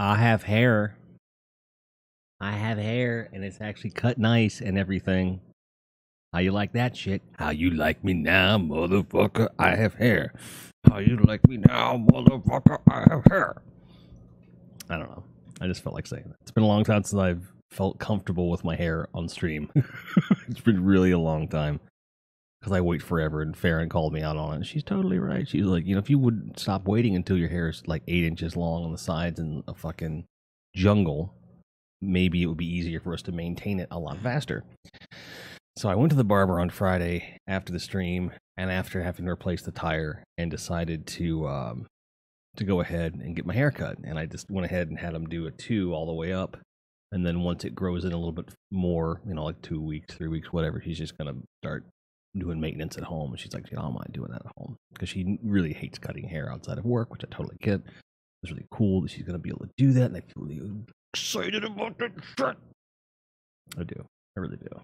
I have hair. I have hair, and it's actually cut nice and everything. How you like that shit? How you like me now, motherfucker? I have hair. How you like me now, motherfucker? I have hair. I don't know. I just felt like saying that. It's been a long time since I've felt comfortable with my hair on stream. It's been really a long time. Because I wait forever, and Farron called me out on it. And she's totally right. She's like, if you would stop waiting until your hair is like 8 inches long on the sides in a fucking jungle, maybe it would be easier for us to maintain it a lot faster. So I went to the barber on Friday after the stream, and after having to replace the tire, and decided to go ahead and get my hair cut. And I just went ahead and had him do a 2 all the way up. And then once it grows in a little bit more, like 2 weeks, 3 weeks, whatever, he's just going to start doing maintenance at home. And she's like, I don't mind doing that at home. Because she really hates cutting hair outside of work, which I totally get. It's really cool that she's going to be able to do that. And I feel really excited about that shit. I do. I really do. Let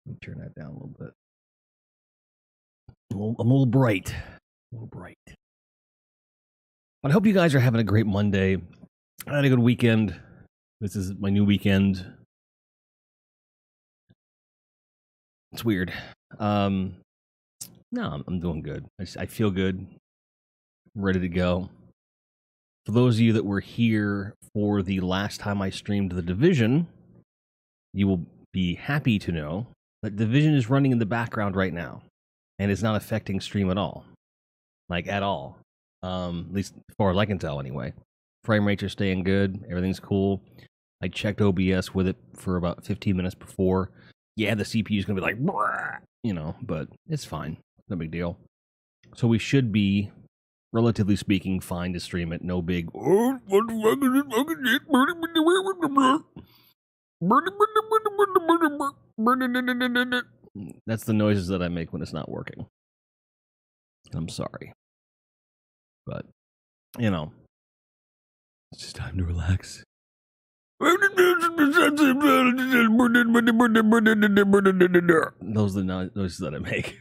me turn that down a little bit. I'm a little bright. A little bright. But I hope you guys are having a great Monday. I had a good weekend. This is my new weekend. It's weird. No, I'm doing good. I feel good. I'm ready to go. For those of you that were here for the last time I streamed The Division, you will be happy to know that Division is running in the background right now, and it's not affecting stream at all. Like, at all. At least as far as I can tell, anyway. Frame rates are staying good. Everything's cool. I checked OBS with it for about 15 minutes before. Yeah, the CPU is going to be like, but it's fine. No big deal. So we should be, relatively speaking, fine to stream it. No big, that's the noises that I make when it's not working. I'm sorry. But, it's just time to relax. Those are the noises that I make.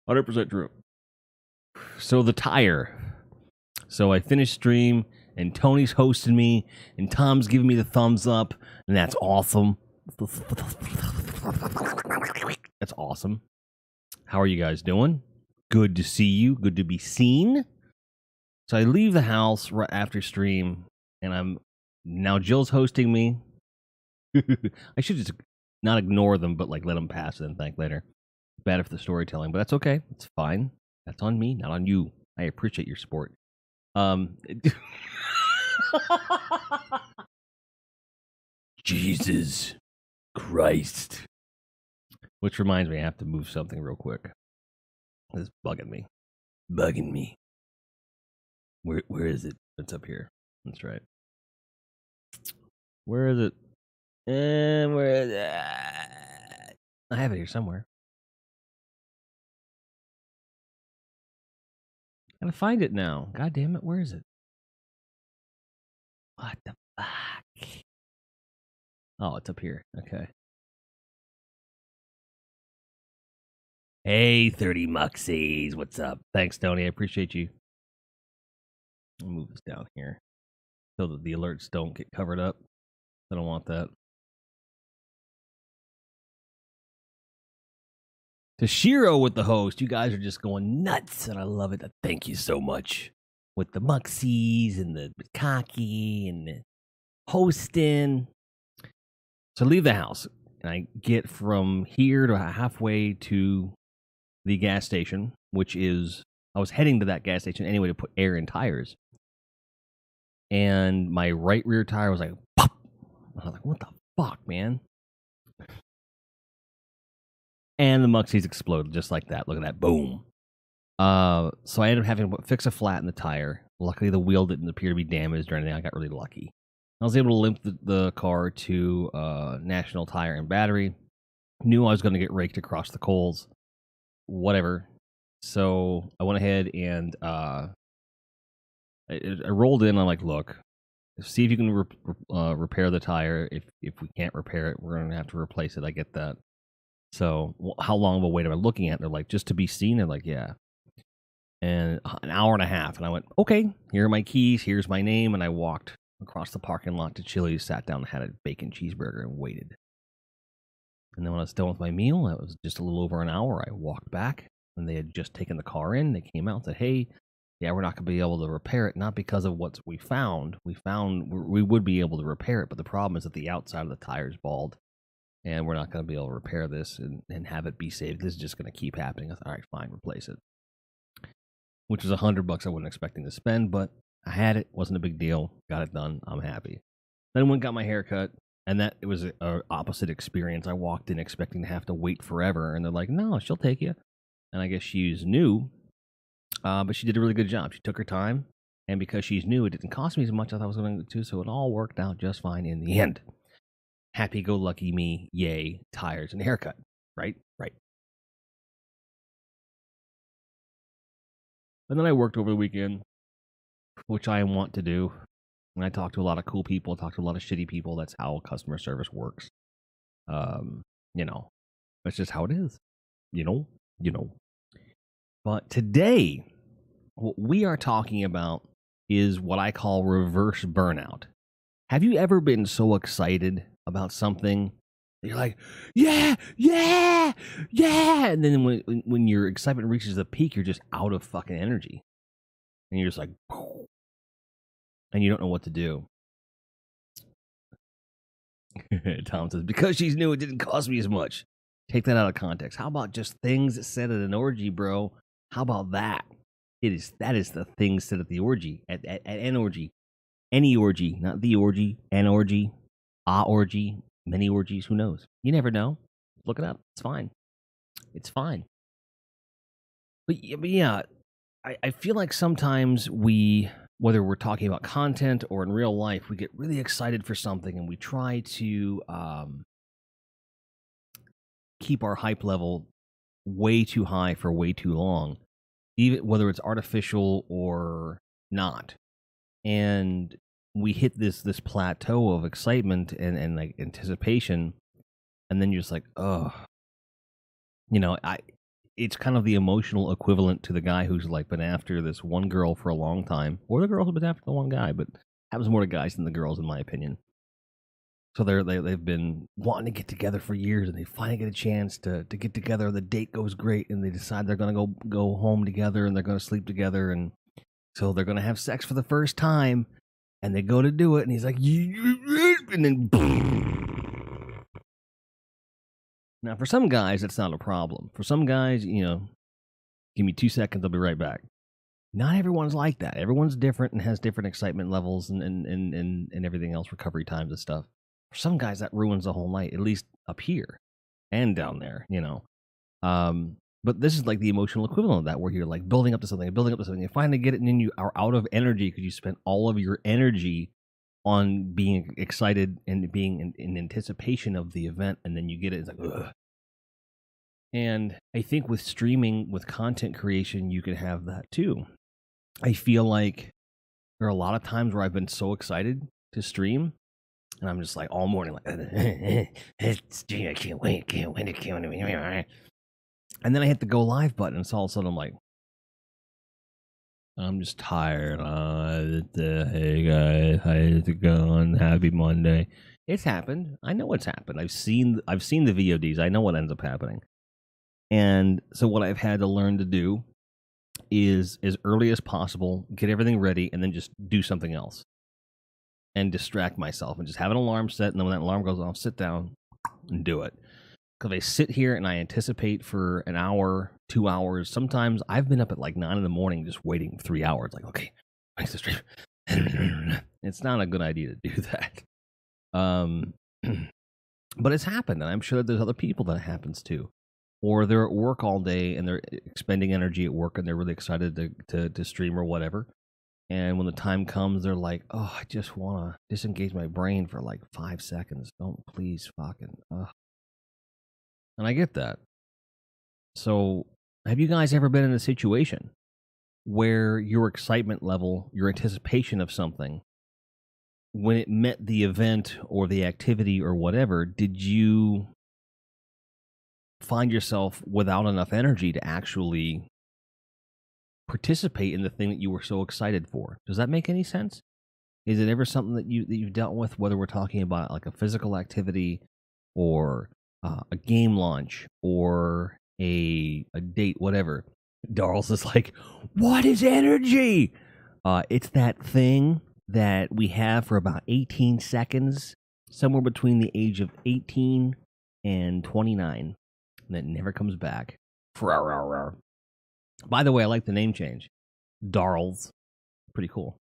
100% true. So the tire. So I finished stream, and Tony's hosting me, and Tom's giving me the thumbs up, and that's awesome. That's awesome. How are you guys doing? Good to see you. Good to be seen. So I leave the house right after stream, and now Jill's hosting me. I should just not ignore them, but let them pass and then thank later. Bad for the storytelling, but that's okay. It's fine. That's on me, not on you. I appreciate your support. Jesus Christ. Which reminds me, I have to move something real quick. It's bugging me. Where is it? It's up here. That's right. Where is it? Where is it? I have it here somewhere. Gotta find it now. God damn it, where is it? What the fuck? Oh, it's up here. Okay. Hey, 30 Muxies. What's up? Thanks, Tony. I appreciate you. I'll move this down here so that the alerts don't get covered up. I don't want that. Toshiro with the host. You guys are just going nuts, and I love it. Thank you so much. With the Muxies and the cocky and the hosting. So leave the house, and I get from here to halfway to the gas station, which is, I was heading to that gas station anyway to put air in tires. And my right rear tire was like, pop. I was like, what the fuck, man? And the Muxies exploded just like that. Look at that. Boom. So I ended up having to fix a flat in the tire. Luckily, the wheel didn't appear to be damaged or anything. I got really lucky. I was able to limp the car to National Tire and Battery. Knew I was going to get raked across the coals. Whatever. So I went ahead and I rolled in. I'm like, look, see if you can repair the tire. If we can't repair it, we're going to have to replace it. I get that. So how long of a wait am I looking at? They're like, just to be seen? They're like, yeah. and an hour and a half. And I went, okay, here are my keys. Here's my name. And I walked across the parking lot to Chili's, sat down, had a bacon cheeseburger, and waited. And then when I was done with my meal, that was just a little over an hour. I walked back, and they had just taken the car in. They came out and said, hey, yeah, we're not going to be able to repair it, not because of what we found. We would be able to repair it, but the problem is that the outside of the tire is bald, and we're not going to be able to repair this and have it be saved. This is just going to keep happening. I thought, all right, fine, replace it. Which was $100 I wasn't expecting to spend, but I had it. Wasn't a big deal. Got it done. I'm happy. Then went and got my hair cut, and that it was a opposite experience. I walked in expecting to have to wait forever, and they're like, no, she'll take you. And I guess she's new, but she did a really good job. She took her time, and because she's new, it didn't cost me as much as I was going to, so it all worked out just fine in the end. Happy-go-lucky me, yay, tires and haircut, right? Right. And then I worked over the weekend, which I want to do. And I talked to a lot of cool people, talked to a lot of shitty people. That's how customer service works. You know, that's just how it is. You know. But today, what we are talking about is what I call reverse burnout. Have you ever been so excited about something that you're like, yeah, and then when your excitement reaches the peak, you're just out of fucking energy, and you're just like, and you don't know what to do. Tom says, because she's new, it didn't cost me as much. Take that out of context. How about just things said at an orgy, bro? How about that? That is the thing said at the orgy, at an orgy. Any orgy, not the orgy, an orgy, a orgy, many orgies, who knows? You never know. Look it up. It's fine. It's fine. But yeah, I feel like sometimes whether we're talking about content or in real life, we get really excited for something and we try to keep our hype level way too high for way too long, even whether it's artificial or not. And we hit this plateau of excitement and like anticipation, and then you're just like, oh, it's kind of the emotional equivalent to the guy who's like been after this one girl for a long time, or the girl who's been after the one guy, but happens more to guys than the girls, in my opinion. So they've been wanting to get together for years, and they finally get a chance to get together. The date goes great, and they decide they're gonna go home together, and they're gonna sleep together, and so they're gonna have sex for the first time, and they go to do it, and he's like, and then. Now, for some guys, that's not a problem. For some guys, give me 2 seconds, I'll be right back. Not everyone's like that. Everyone's different and has different excitement levels and everything else, recovery times and stuff. For some guys, that ruins the whole night, at least up here and down there, But this is like the emotional equivalent of that, where you're like building up to something, you finally get it, and then you are out of energy because you spent all of your energy on being excited and being in anticipation of the event, and then you get it, it's like, ugh. And I think with streaming, with content creation, you can have that too. I feel like there are a lot of times where I've been so excited to stream, and I'm just like all morning, like, I can't wait. And then I hit the go live button, and so all of a sudden I'm like, I'm just tired. Hey guys, how's it going? Happy Monday. It's happened. I know it's happened. I've seen the VODs. I know what ends up happening. And so what I've had to learn to do is, as early as possible, get everything ready, and then just do something else and distract myself, and just have an alarm set. And then when that alarm goes off, sit down and do it. Because I sit here and I anticipate for an hour, 2 hours. Sometimes I've been up at like 9 in the morning just waiting 3 hours. Like, okay, when's the stream? It's not a good idea to do that. But it's happened, and I'm sure that there's other people that it happens to. Or they're at work all day and they're expending energy at work, and they're really excited to stream or whatever. And when the time comes, they're like, oh, I just want to disengage my brain for like 5 seconds. Don't please fucking... And I get that. So, have you guys ever been in a situation where your excitement level, your anticipation of something, when it met the event or the activity or whatever, did you find yourself without enough energy to actually participate in the thing that you were so excited for. Does that make any sense? Is it ever something that you've dealt with, whether we're talking about like a physical activity or a game launch or a date, whatever? Darls is like, what is energy? It's that thing that we have for about 18 seconds, somewhere between the age of 18 and 29, and it never comes back. By the way, I like the name change. Darls. Pretty cool.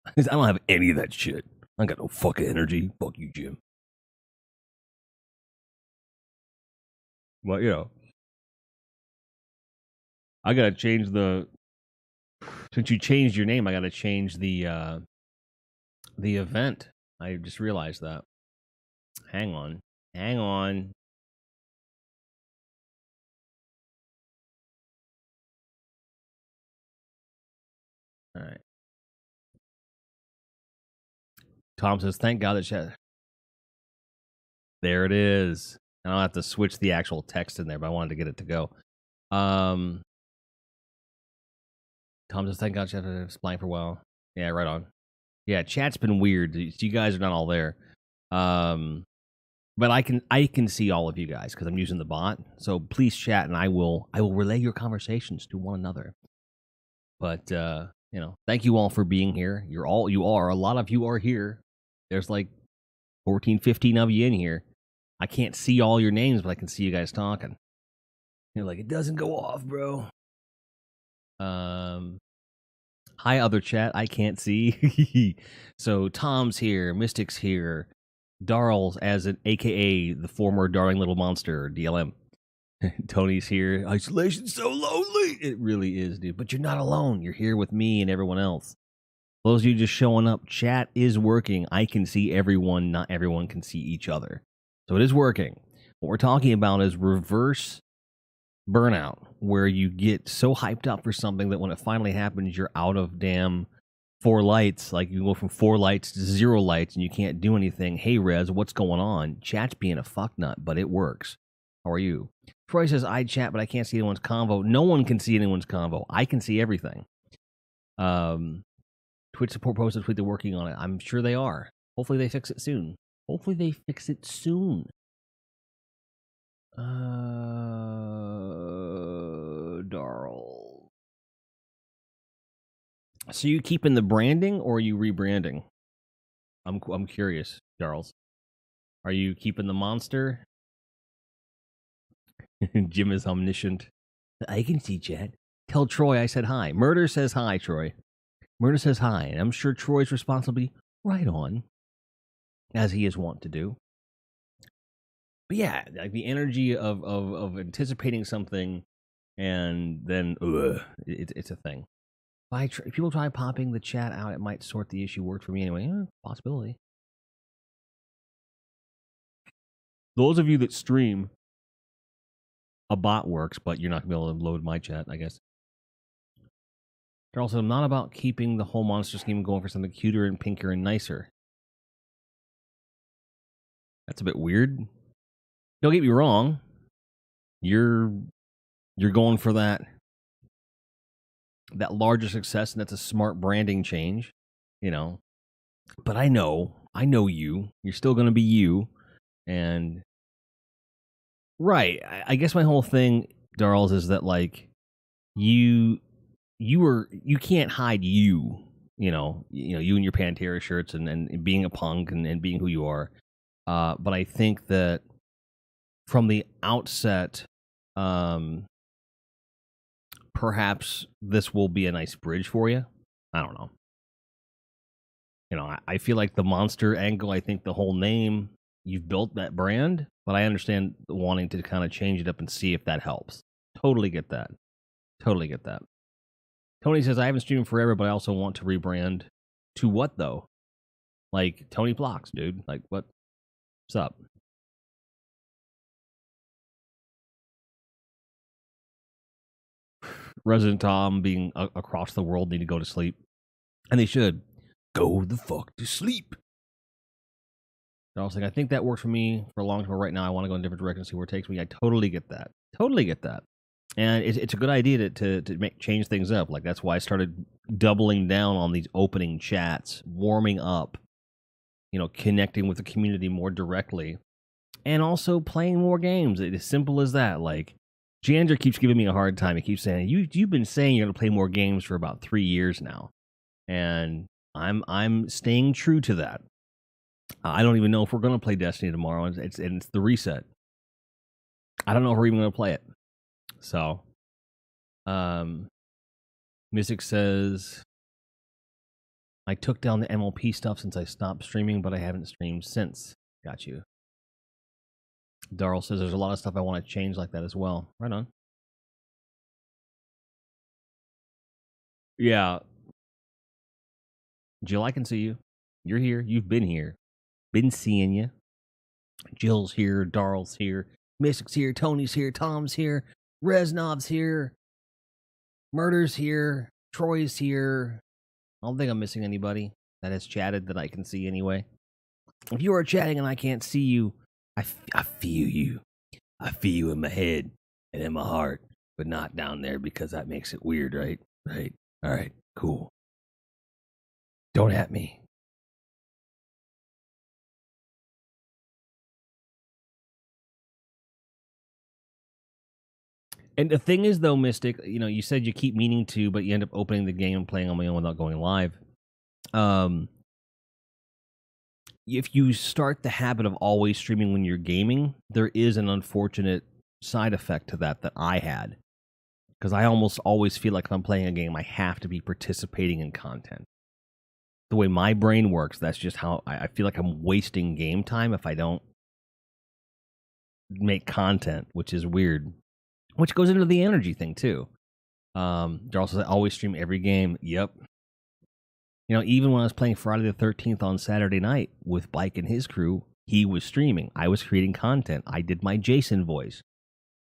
I don't have any of that shit. I got no fucking energy. Fuck you, Jim. Well, you know, I gotta change the. Since you changed your name, I gotta change the event. I just realized that. Hang on. All right. Tom says, "Thank God that chat." There it is. I don't have to switch the actual text in there, but I wanted to get it to go. Tom says, "Thank God chat is flying for a while." Yeah, right on. Yeah, chat's been weird. You guys are not all there. But I can see all of you guys because I'm using the bot. So please chat, and I will relay your conversations to one another. But thank you all for being here. A lot of you are here. There's like 14, 15 of you in here. I can't see all your names, but I can see you guys talking. You're like, it doesn't go off, bro. Hi, other chat. I can't see. So Tom's here, Mystic's here, Darls as an AKA the former Darling Little Monster, DLM. Tony's here. Isolation's so lonely. It really is, dude. But you're not alone. You're here with me and everyone else. Those of you just showing up, chat is working. I can see everyone. Not everyone can see each other. So it is working. What we're talking about is reverse burnout, where you get so hyped up for something that when it finally happens, you're out of damn 4 lights. Like you go from 4 lights to 0 lights and you can't do anything. Hey, Rez, what's going on? Chat's being a fucknut, but it works. How are you? Troy says, I chat, but I can't see anyone's convo. No one can see anyone's convo. I can see everything. Twitch support posted tweet they're working on it. I'm sure they are. Hopefully they fix it soon. Darl. So you keeping the branding or are you rebranding? I'm curious, Darls. Are you keeping the monster? Jim is omniscient. I can see chat. Tell Troy I said hi. Murder says hi, Troy. Murder says hi. And I'm sure Troy's responsibility right on, as he is wont to do. But yeah, like the energy of anticipating something and then it's a thing. If people try popping the chat out, it might sort the issue. Worked for me anyway. Possibility. Those of you that stream, a bot works, but you're not going to be able to load my chat, I guess. Also, I'm not about keeping the whole monster scheme going for something cuter and pinker and nicer. That's a bit weird. Don't get me wrong. You're going for that larger success, and that's a smart branding change, But I know you. You're still going to be you, and right. I guess my whole thing, Darls, is that like you can't hide you. You and your Pantera shirts and being a punk and being who you are. But I think that from the outset, perhaps this will be a nice bridge for you. I don't know. I feel like the monster angle, I think the whole name, you've built that brand, but I understand wanting to kind of change it up and see if that helps. Totally get that. Tony says, I haven't streamed forever, but I also want to rebrand. To what, though? Like, Tony Blocks, dude. Like, what's up? Resident Tom being across the world need to go to sleep. And they should. Go the fuck to sleep. I was like, I think that works for me for a long time. Right now, I want to go in a different direction, see where it takes me. I totally get that. And it's a good idea to change things up. Like, that's why I started doubling down on these opening chats, warming up, connecting with the community more directly, and also playing more games. It's as simple as that. Like, Jander keeps giving me a hard time. He keeps saying, you've been saying you're gonna play more games for about 3 years now. And I'm staying true to that. I don't even know if we're gonna play Destiny tomorrow. It's the reset. I don't know if we're even gonna play it. So Mystic says, I took down the MLP stuff since I stopped streaming, but I haven't streamed since. Got you. Darrell says there's a lot of stuff I want to change like that as well. Right on. Yeah. Jill, I can see you. You're here. You've been here. Been seeing you. Jill's here. Darrell's here. Mystic's here. Tony's here. Tom's here. Reznov's here. Murder's here. Troy's here. I don't think I'm missing anybody that has chatted that I can see anyway. If you are chatting and I can't see you, I feel you. I feel you in my head and in my heart, but not down there because that makes it weird, right? Right. All right. Cool. Don't at me. And the thing is, though, Mystic, you said you keep meaning to, but you end up opening the game and playing on my own without going live. If you start the habit of always streaming when you're gaming, there is an unfortunate side effect to that I had. Because I almost always feel like if I'm playing a game, I have to be participating in content. The way my brain works, that's just how I feel like I'm wasting game time if I don't make content, which is weird. Which goes into the energy thing, too. Darrell says, I always stream every game. Yep. Even when I was playing Friday the 13th on Saturday night with Bike and his crew, he was streaming. I was creating content. I did my Jason voice.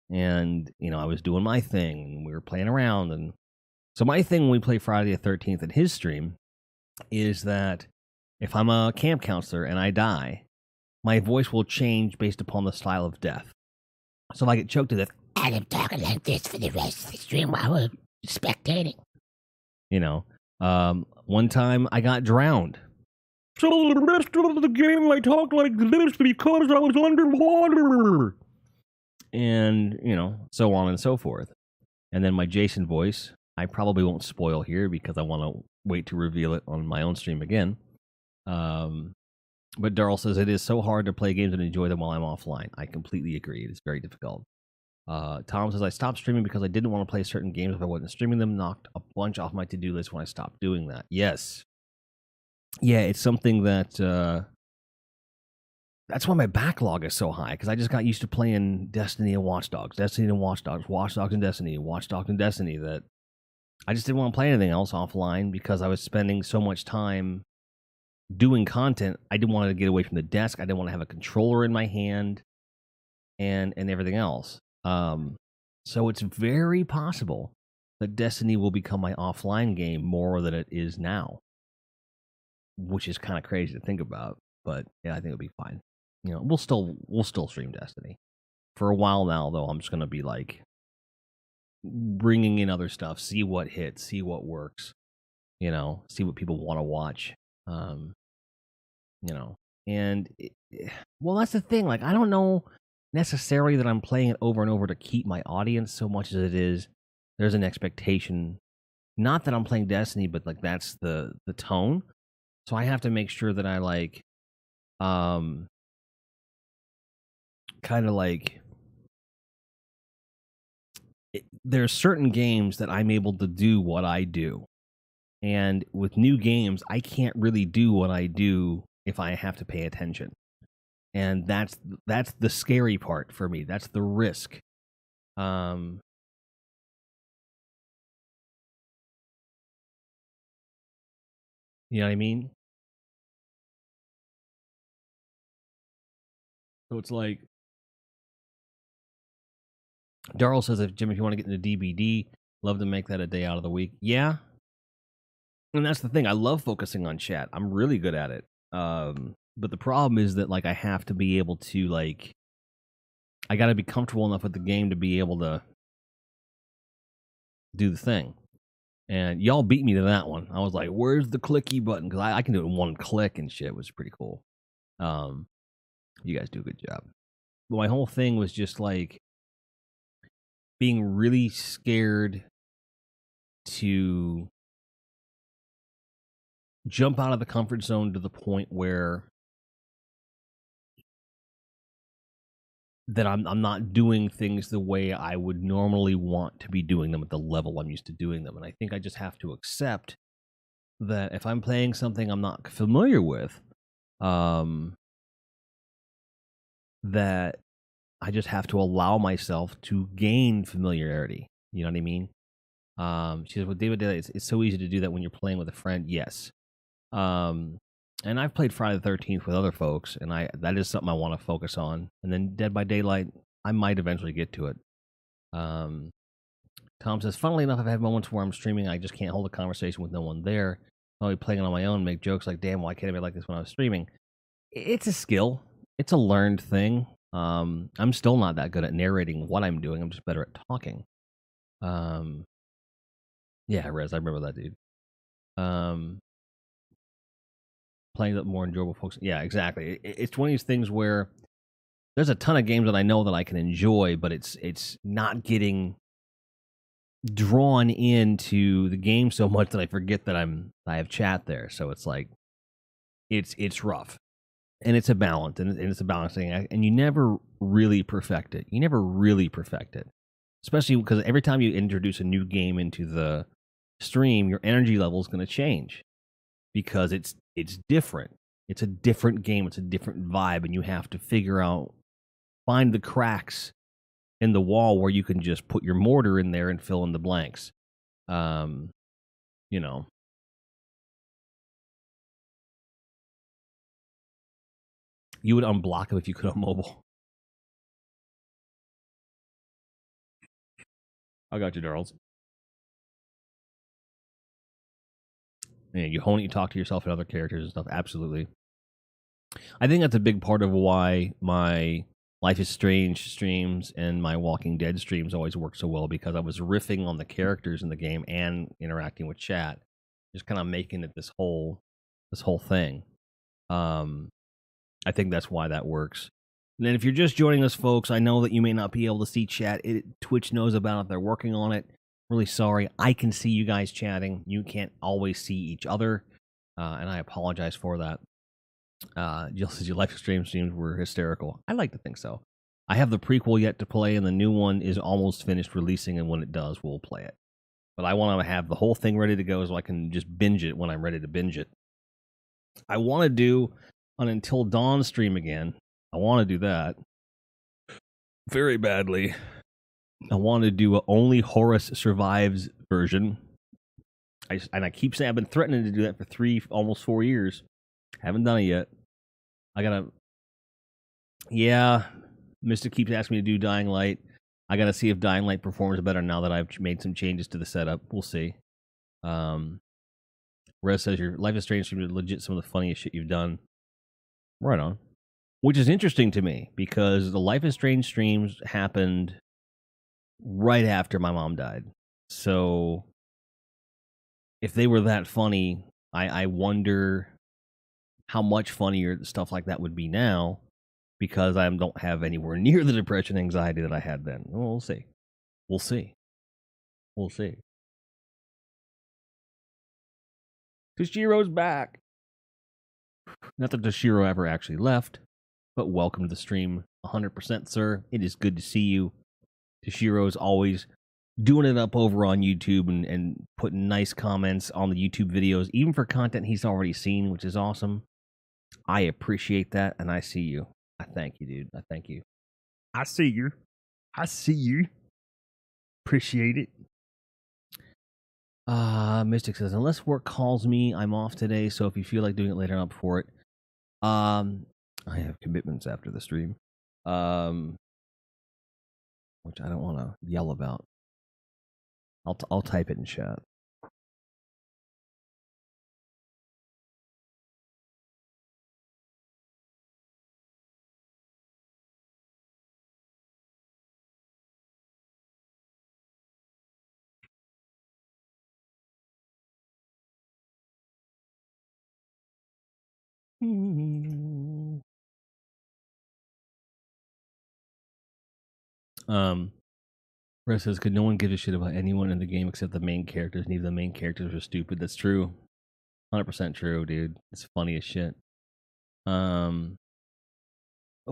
And, I was doing my thing, and we were playing around. And so my thing when we play Friday the 13th at his stream is that if I'm a camp counselor and I die, my voice will change based upon the style of death. So if I get choked to death, I'm talking like this for the rest of the stream while we're spectating. One time I got drowned. So the rest of the game I talked like this because I was underwater. And, so on and so forth. And then my Jason voice, I probably won't spoil here because I want to wait to reveal it on my own stream again. But Darrell says it is so hard to play games and enjoy them while I'm offline. I completely agree. It is very difficult. Tom says, I stopped streaming because I didn't want to play certain games if I wasn't streaming them. Knocked a bunch off my to-do list when I stopped doing that. Yes. Yeah, it's something that... that's why my backlog is so high, because I just got used to playing Destiny and Watch Dogs. Destiny and Watch Dogs. Watch Dogs and Destiny. Watch Dogs and Destiny. That I just didn't want to play anything else offline because I was spending so much time doing content. I didn't want to get away from the desk. I didn't want to have a controller in my hand and everything else. So it's very possible that Destiny will become my offline game more than it is now, which is kind of crazy to think about. But yeah, I think it'll be fine. We'll still stream Destiny for a while now. Though I'm just gonna be like bringing in other stuff, see what hits, see what works. See what people want to watch. And well, that's the thing. Like, I don't know necessarily that I'm playing it over and over to keep my audience so much as it is there's an expectation, not that I'm playing Destiny, but like that's the tone. So I have to make sure that I like kind of like there's certain games that I'm able to do what I do, and with new games I can't really do what I do if I have to pay attention. And that's the scary part for me. That's the risk. You know what I mean? So it's like Darrell says, if Jim, if you want to get into DBD, love to make that a day out of the week. Yeah. And that's the thing. I love focusing on chat. I'm really good at it. But the problem is that like I have to be able to like I got to be comfortable enough with the game to be able to do the thing. And y'all beat me to that one. I was like, "Where's the clicky button?" Because I can do it in one click and shit. It was pretty cool. Um, you guys do a good job. But my whole thing was just like being really scared to jump out of the comfort zone to the point where that I'm not doing things the way I would normally want to be doing them at the level I'm used to doing them. And I think I just have to accept that if I'm playing something I'm not familiar with, um, that I just have to allow myself to gain familiarity. You know what I mean? She says, "Well, David, it's so easy to do that when you're playing with a friend." Yes. Um, and I've played Friday the 13th with other folks, and that is something I want to focus on. And then Dead by Daylight, I might eventually get to it. Um, Tom says, "Funnily enough, I've had moments where I'm streaming, I just can't hold a conversation with no one there. I'll be playing it on my own, make jokes like, damn, why can't I be like this when I was streaming?" It's a skill. It's a learned thing. I'm still not that good at narrating what I'm doing. I'm just better at talking. Um, yeah, Rez, I remember that dude. Playing the more enjoyable folks. Yeah, exactly. It's one of these things where there's a ton of games that I know that I can enjoy, but it's not getting drawn into the game so much that I forget that I have chat there. So it's like it's rough, and it's a balance, and it's a balancing act, and you never really perfect it. You never really perfect it, especially because every time you introduce a new game into the stream, your energy level is going to change because it's different. It's a different game. It's a different vibe, and you have to find the cracks in the wall where you can just put your mortar in there and fill in the blanks. Um, you know, you would unblock him if you could on mobile. I got you, Darls. And you hone it, you talk to yourself and other characters and stuff. Absolutely. I think that's a big part of why my Life is Strange streams and my Walking Dead streams always work so well, because I was riffing on the characters in the game and interacting with chat, just kind of making it this whole thing. Um, I think that's why that works. And then if you're just joining us, folks, I know that you may not be able to see chat. Twitch knows about it. They're working on it. Really sorry. I can see you guys chatting. You can't always see each other, and I apologize for that. Jill says your live streams were hysterical. I like to think so. I have the prequel yet to play, and the new one is almost finished releasing, and when it does, we'll play it. But I want to have the whole thing ready to go so I can just binge it when I'm ready to binge it. I want to do an Until Dawn stream again. I want to do that very badly. I want to do a only Horus survives version. I keep saying I've been threatening to do that for almost 4 years. Haven't done it yet. I gotta. Yeah, Mister keeps asking me to do Dying Light. I gotta see if Dying Light performs better now that I've made some changes to the setup. We'll see. Rez says your Life is Strange stream is legit some of the funniest shit you've done. Right on. Which is interesting to me because the Life is Strange streams happened right after my mom died. So if they were that funny, I wonder how much funnier stuff like that would be now, because I don't have anywhere near the depression anxiety that I had then. Well, we'll see. We'll see. We'll see. Toshiro's back. Not that Toshiro ever actually left, but welcome to the stream 100%, sir. It is good to see you. Toshiro's always doing it up over on YouTube and putting nice comments on the YouTube videos, even for content he's already seen, which is awesome. I appreciate that, and I see you. I thank you, dude. I thank you. I see you. I see you. Appreciate it. Mystic says, unless work calls me, I'm off today, so if you feel like doing it later, I'm up for it. I have commitments after the stream. Which I don't want to yell about. I'll type it in chat. Rest says, could no one give a shit about anyone in the game except the main characters? And even the main characters are stupid. That's true. 100% true, dude. It's funny as shit. Oh,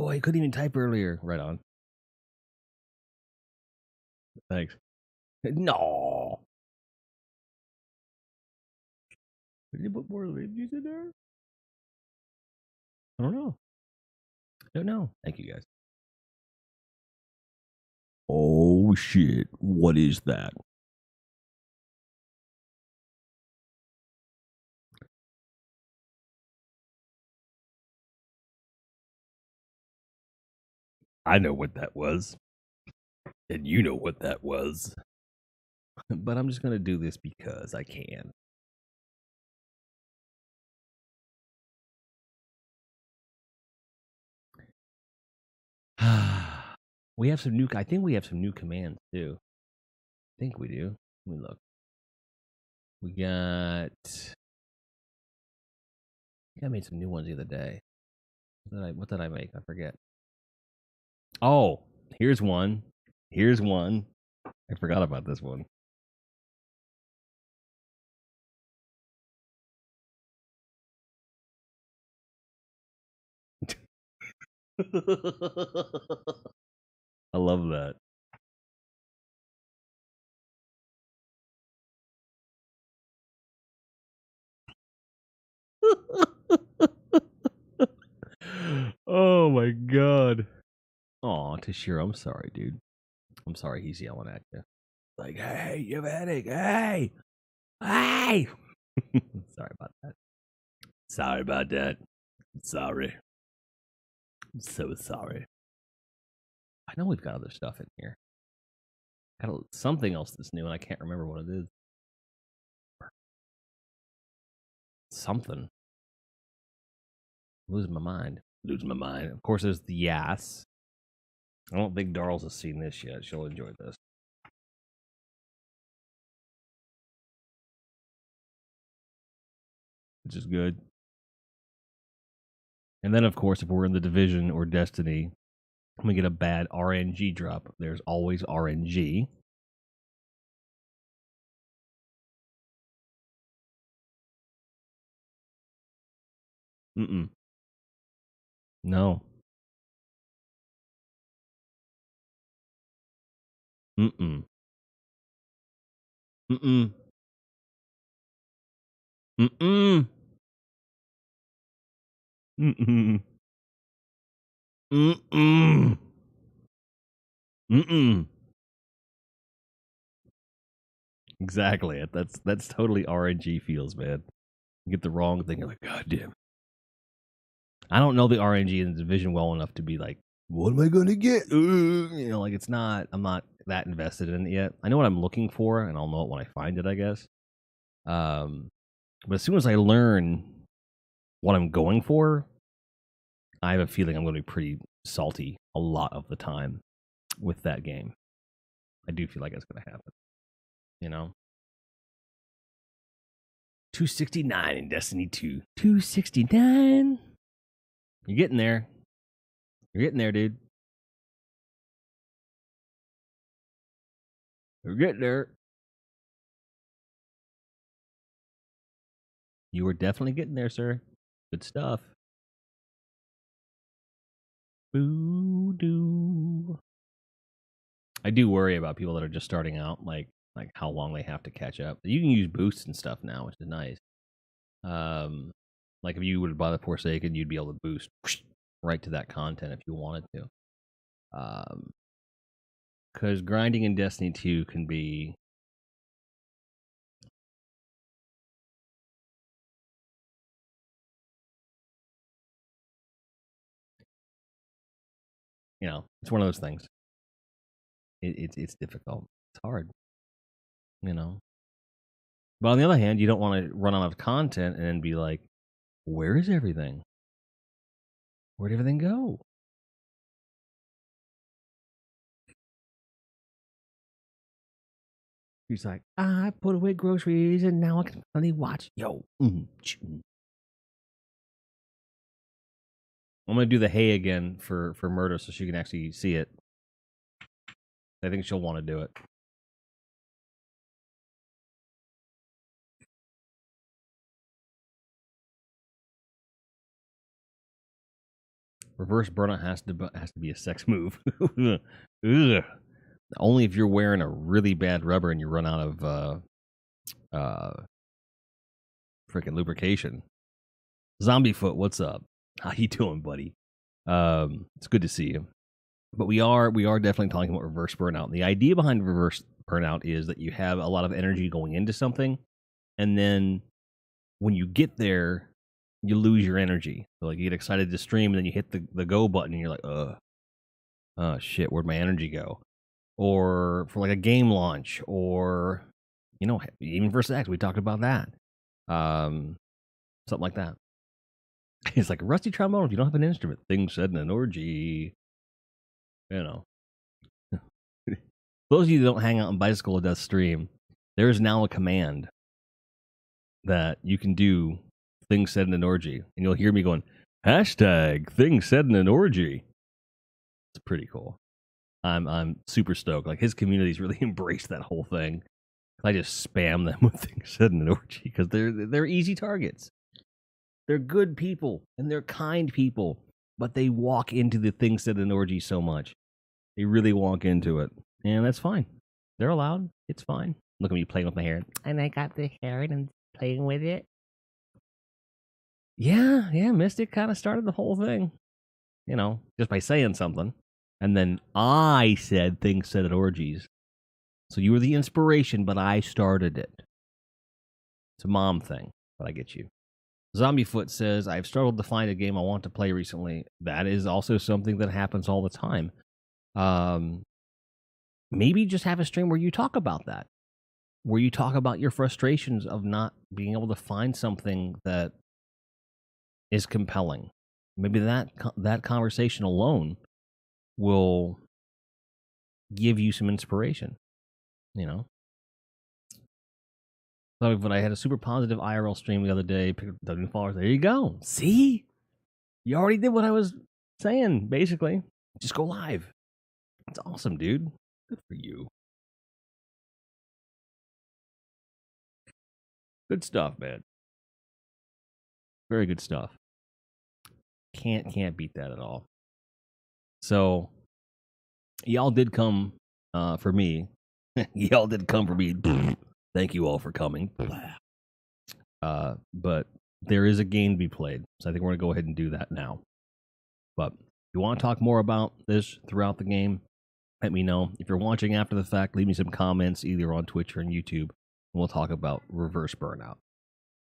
I couldn't even type earlier. Right on. Thanks. No. Did you put more emojis in there? I don't know. Don't know. Thank you guys. Oh shit. What is that? I know what that was. And you know what that was. But I'm just going to do this because I can. We have some new. I think we have some new commands too. I think we do. Let me look. We got. I made some new ones the other day. What did I make? I forget. Oh, here's one. Here's one. I forgot about this one. I love that. Oh my god. Aw, Tashiro, I'm sorry, dude. I'm sorry he's yelling at you. Like, hey, you have a headache. Hey! Hey! Sorry about that. Sorry about that. Sorry. I'm so sorry. I know we've got other stuff in here. Got something else that's new, and I can't remember what it is. Something. Losing my mind. Losing my mind. Of course, there's the Yas. I don't think Darls has seen this yet. She'll enjoy this. Which is good. And then, of course, if we're in the Division or Destiny, we get a bad RNG drop. There's always RNG. Mm-mm. No. Mm-mm. Mm-mm. Mm-mm. Mm-mm. Mm-mm. Mm-mm. Exactly. That's totally RNG feels, man. You get the wrong thing, you're like, God damn. I don't know the RNG in the division well enough to be like, what am I gonna get? You know, like it's not. I'm not that invested in it yet. I know what I'm looking for, and I'll know it when I find it, I guess. But as soon as I learn what I'm going for, I have a feeling I'm going to be pretty salty a lot of the time with that game. I do feel like it's going to happen. You know, 269 in Destiny 2. 269. You're getting there. You're getting there, dude. You're getting there. You were definitely getting there, sir. Good stuff. Boo doo. I do worry about people that are just starting out, like how long they have to catch up. You can use boosts and stuff now, which is nice. Um, like if you would buy the Forsaken, you'd be able to boost right to that content if you wanted to. Because grinding in Destiny 2 can be it's one of those things. It's difficult. It's hard, you know. But on the other hand, you don't want to run out of content and then be like, "Where is everything? Where'd everything go?" He's like, "I put away groceries and now I can finally watch." Yo, I'm gonna do the hay again for Murder so she can actually see it. I think she'll want to do it. Reverse burnout has to be a sex move. Ugh. Only if you're wearing a really bad rubber and you run out of freaking lubrication. Zombie Foot, what's up? How you doing, buddy? It's good to see you. But we are definitely talking about reverse burnout. And the idea behind reverse burnout is that you have a lot of energy going into something, and then when you get there, you lose your energy. So like you get excited to stream, and then you hit the go button, and you're like, oh shit, where'd my energy go? Or for like a game launch, or even for sex, we talked about that. Something like that. It's like a rusty trombone if you don't have an instrument. Things said in an orgy. Those of you that don't hang out on Bicycle of Death stream, there is now a command that you can do things said in an orgy. And you'll hear me going, hashtag things said in an orgy. It's pretty cool. I'm super stoked. Like his community's really embraced that whole thing. I just spam them with things said in an orgy because they're easy targets. They're good people and they're kind people, but they walk into the things said in an orgy so much. They really walk into it, and that's fine. They're allowed. It's fine. Look at me playing with my hair, and I got the hair and I'm playing with it. Yeah, Mystic kind of started the whole thing, just by saying something, and then I said things said at orgies. So you were the inspiration, but I started it. It's a mom thing, but I get you. Zombiefoot says, I've struggled to find a game I want to play recently. That is also something that happens all the time. Maybe just have a stream where you talk about that, where you talk about your frustrations of not being able to find something that is compelling. Maybe that conversation alone will give you some inspiration, But I had a super positive IRL stream the other day. Picked up W followers. There you go. See? You already did what I was saying, basically. Just go live. It's awesome, dude. Good for you. Good stuff, man. Very good stuff. Can't beat that at all. So, y'all did come for me. Y'all did come for me. Thank you all for coming. But there is a game to be played, so I think we're going to go ahead and do that now. But if you want to talk more about this throughout the game, let me know. If you're watching after the fact, leave me some comments either on Twitch or on YouTube, and we'll talk about reverse burnout.